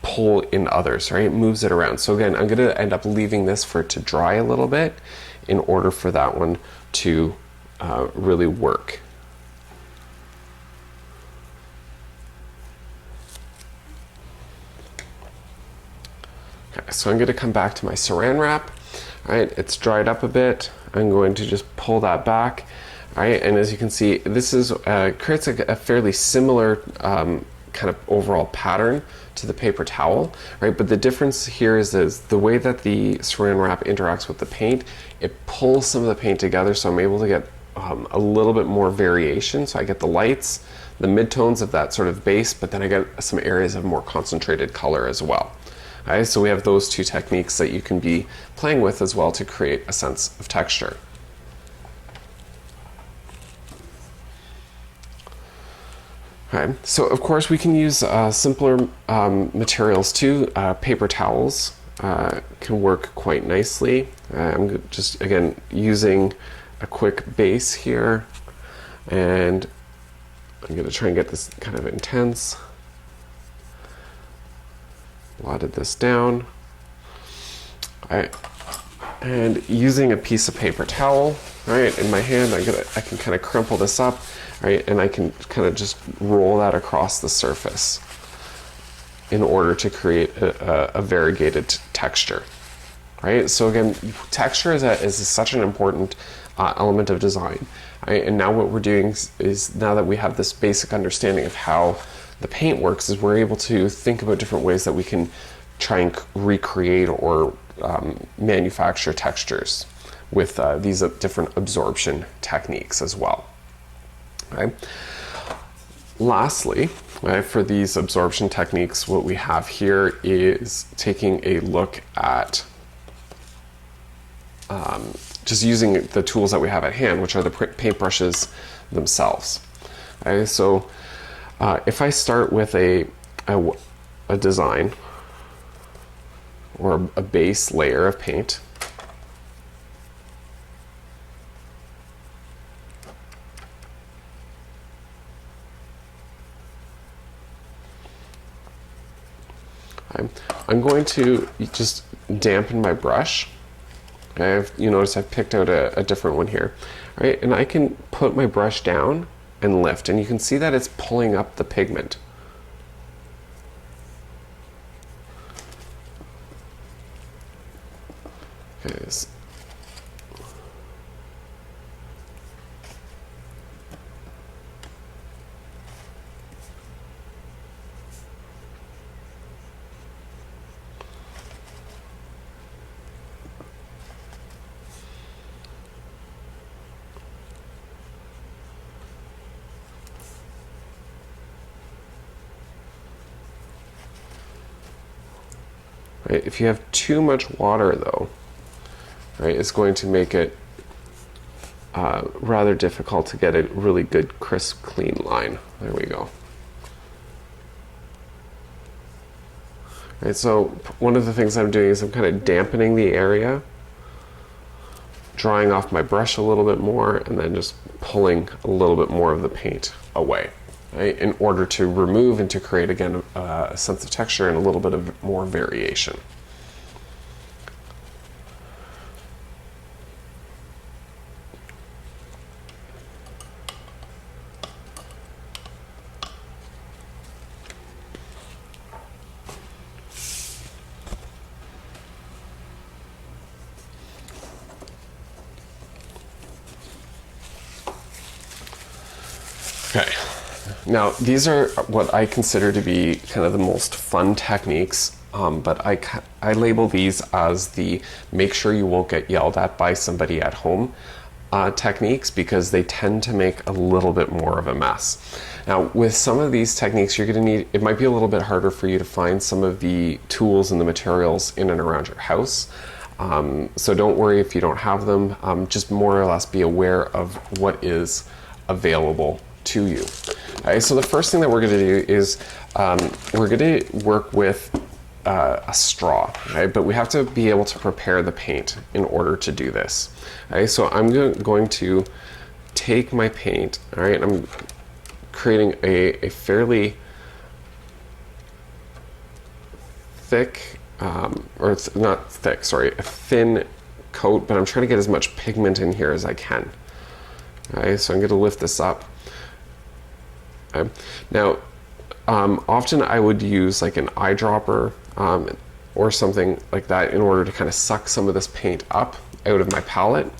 pull in others, right? It moves it around. So again, I'm going to end up leaving this for it to dry a little bit in order for that one to really work. Okay, so I'm going to come back to my saran wrap. Right, it's dried up a bit. I'm going to just pull that back. All right, and as you can see, this is creates a fairly similar kind of overall pattern to the paper towel, right? But the difference here is the way that the saran wrap interacts with the paint. It pulls some of the paint together, so I'm able to get a little bit more variation. So I get the lights, the midtones of that sort of base, but then I get some areas of more concentrated color as well. Okay, so we have those two techniques that you can be playing with as well to create a sense of texture. Okay, so of course we can use simpler materials too. Paper towels can work quite nicely. I'm just, again, using a quick base here, and I'm going to try and get this kind of intense. Blotted this down. Right. And using a piece of paper towel, right, in my hand, I can kind of crumple this up, right, and I can kind of just roll that across the surface in order to create a variegated texture, right? So again, texture is such an important element of design, right? And now what we're doing is now that we have this basic understanding of how the paint works, is we're able to think about different ways that we can try and recreate or manufacture textures with these different absorption techniques as well. Okay. Lastly, right, for these absorption techniques, what we have here is taking a look at just using the tools that we have at hand, which are the paintbrushes themselves. Okay, so if I start with a design or a base layer of paint, I'm going to just dampen my brush. You notice I've picked out a different one here, right? And I can put my brush down and lift, and you can see that it's pulling up the pigment. Okay, Right? If you have too much water though, right, it's going to make it rather difficult to get a really good, crisp, clean line. There we go. Right, so one of the things I'm doing is I'm kind of dampening the area, drying off my brush a little bit more, and then just pulling a little bit more of the paint away, right, in order to remove and to create, again, a sense of texture and a little bit of more variation. Okay, now these are what I consider to be kind of the most fun techniques, but I label these as the make sure you won't get yelled at by somebody at home techniques, because they tend to make a little bit more of a mess. Now with some of these techniques you're going to need, it might be a little bit harder for you to find some of the tools and the materials in and around your house. So don't worry if you don't have them, just more or less be aware of what is available to you. Okay, so the first thing that we're going to do is we're going to work with a straw, okay? But we have to be able to prepare the paint in order to do this. Okay, so I'm going to take my paint, all right, I'm creating a fairly thick, or not thick, sorry, a thin coat, but I'm trying to get as much pigment in here as I can. Okay, so I'm going to lift this up. Okay. Now, often I would use like an eyedropper or something like that in order to kind of suck some of this paint up out of my palette.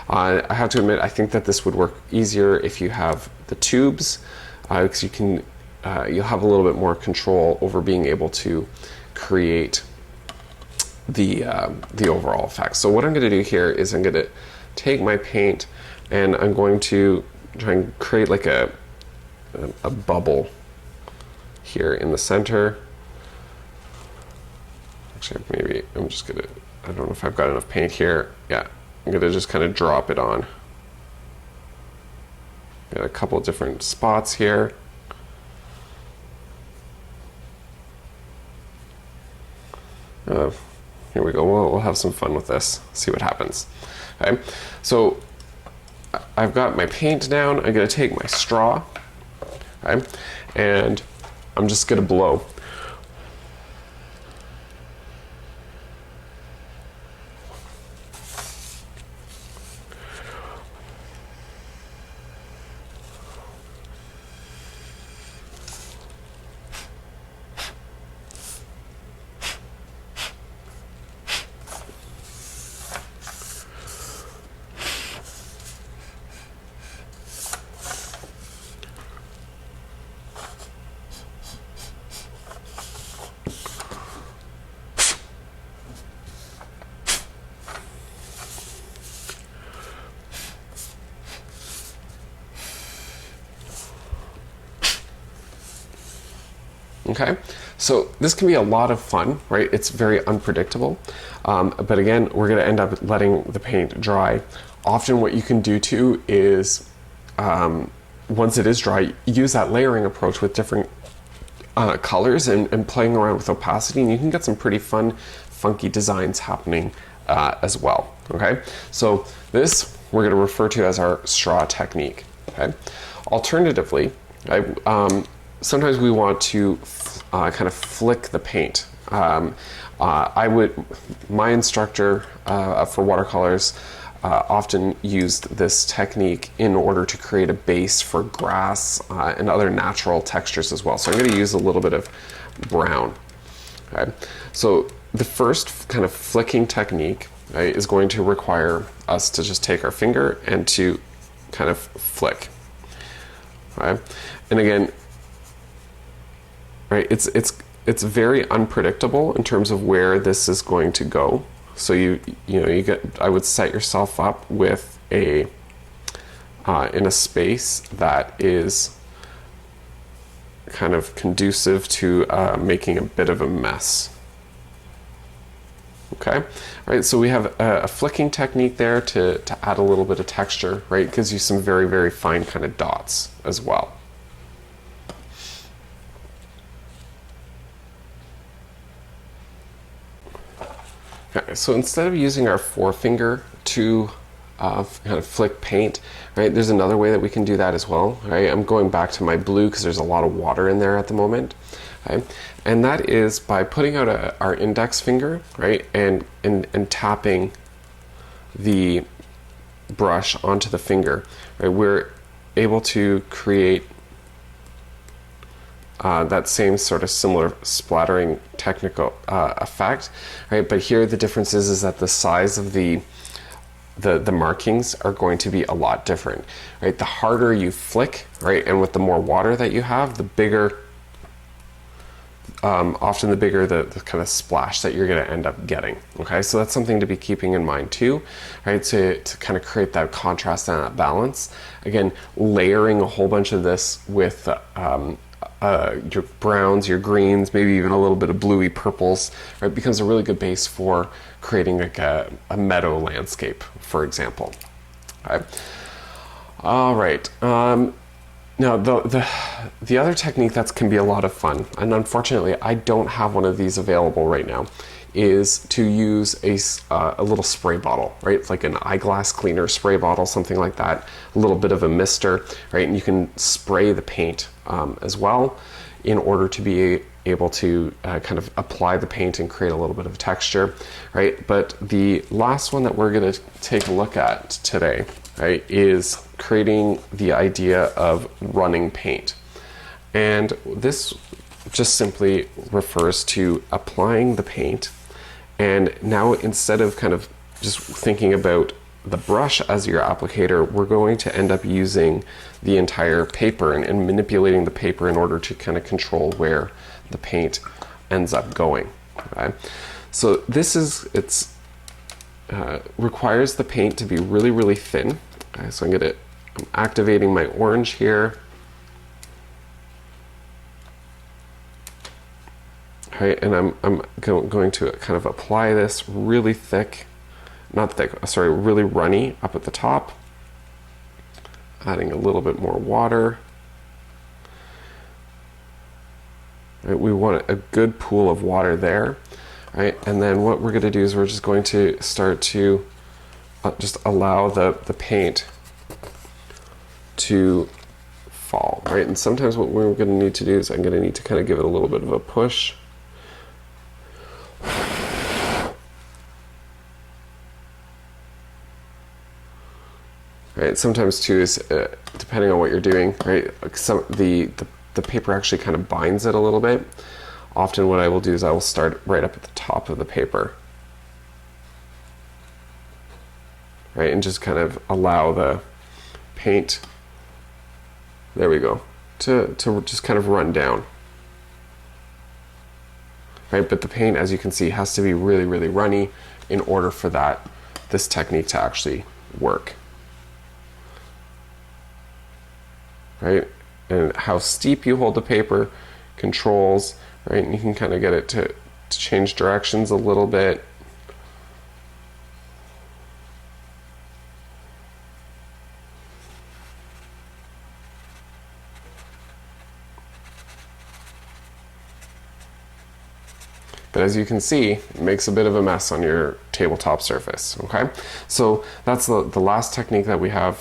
I have to admit, I think that this would work easier if you have the tubes, because you can, you'll have a little bit more control over being able to create the overall effect. So what I'm going to do here is I'm going to take my paint and I'm going to try and create like a bubble here in the center. Actually, maybe I'm just gonna, I don't know if I've got enough paint here. Yeah, I'm gonna just kind of drop it on. Got a couple of different spots here. Here we go, we'll have some fun with this, see what happens. Okay, so I've got my paint down, I'm gonna take my straw, okay, and I'm just gonna blow. Okay, so this can be a lot of fun, right? It's very unpredictable, but again, we're going to end up letting the paint dry. Often what you can do too is, once it is dry, use that layering approach with different colors and playing around with opacity, and you can get some pretty fun, funky designs happening as well, okay? So this we're going to refer to as our straw technique, okay? Alternatively, sometimes we want to kind of flick the paint. My instructor for watercolors often used this technique in order to create a base for grass and other natural textures as well. So I'm going to use a little bit of brown. Okay? So the first kind of flicking technique, right, is going to require us to just take our finger and to kind of flick. Okay? And again, right, it's very unpredictable in terms of where this is going to go. So I would set yourself up with in a space that is kind of conducive to making a bit of a mess. Okay, all right, so we have a flicking technique there to add a little bit of texture, right? It gives you some very, very fine kind of dots as well. Okay, so instead of using our forefinger to kind of flick paint, right, there's another way that we can do that as well, right? I'm going back to my blue because there's a lot of water in there at the moment. Okay? And that is by putting out our index finger, right, and tapping the brush onto the finger, right, we're able to create that same sort of similar splattering technical effect, right? But here the difference is that the size of the markings are going to be a lot different, right? The harder you flick, right, and with the more water that you have, the bigger, often the bigger the kind of splash that you're going to end up getting. Okay, so that's something to be keeping in mind too, right? To kind of create that contrast and that balance. Again, layering a whole bunch of this with your browns, your greens, maybe even a little bit of bluey purples, right, becomes a really good base for creating like a meadow landscape, for example. Okay. All right. Now, the other technique that can be a lot of fun, and unfortunately I don't have one of these available right now, is to use a little spray bottle, right? Like an eyeglass cleaner spray bottle, something like that, a little bit of a mister, right? And you can spray the paint as well in order to be able to kind of apply the paint and create a little bit of texture, right? But the last one that we're going to take a look at today, right, is creating the idea of running paint. And this just simply refers to applying the paint, and now instead of kind of just thinking about the brush as your applicator, we're going to end up using the entire paper and manipulating the paper in order to kind of control where the paint ends up going. Okay? So this is, requires the paint to be really, really thin. Okay, so I'm activating my orange here. Okay, and I'm going to kind of apply this really thick, not thick, sorry, really runny up at the top. Adding a little bit more water. Right, we want a good pool of water there. Right, and then what we're going to do is we're just going to start to just allow the paint to fall, right? And sometimes what we're going to need to do is I'm going to need to kind of give it a little bit of a push. Right, sometimes too is depending on what you're doing, right? The paper actually kind of binds it a little bit. Often what I will do is I will start right up at the top of the paper, right, and just kind of allow the paint, there we go, to just kind of run down. Right, but the paint, as you can see, has to be really, really runny in order for this technique to actually work. Right, and how steep you hold the paper controls, right, and you can kind of get it to change directions a little bit. But as you can see, it makes a bit of a mess on your tabletop surface, okay? So that's the last technique that we have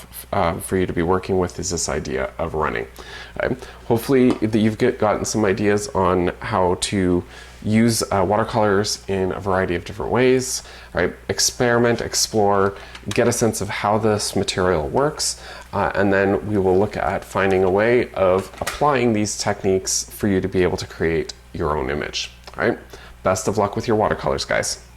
for you to be working with, is this idea of running. Okay? Hopefully you've gotten some ideas on how to use watercolors in a variety of different ways, right? Experiment, explore, get a sense of how this material works, and then we will look at finding a way of applying these techniques for you to be able to create your own image, all right? Best of luck with your watercolors, guys.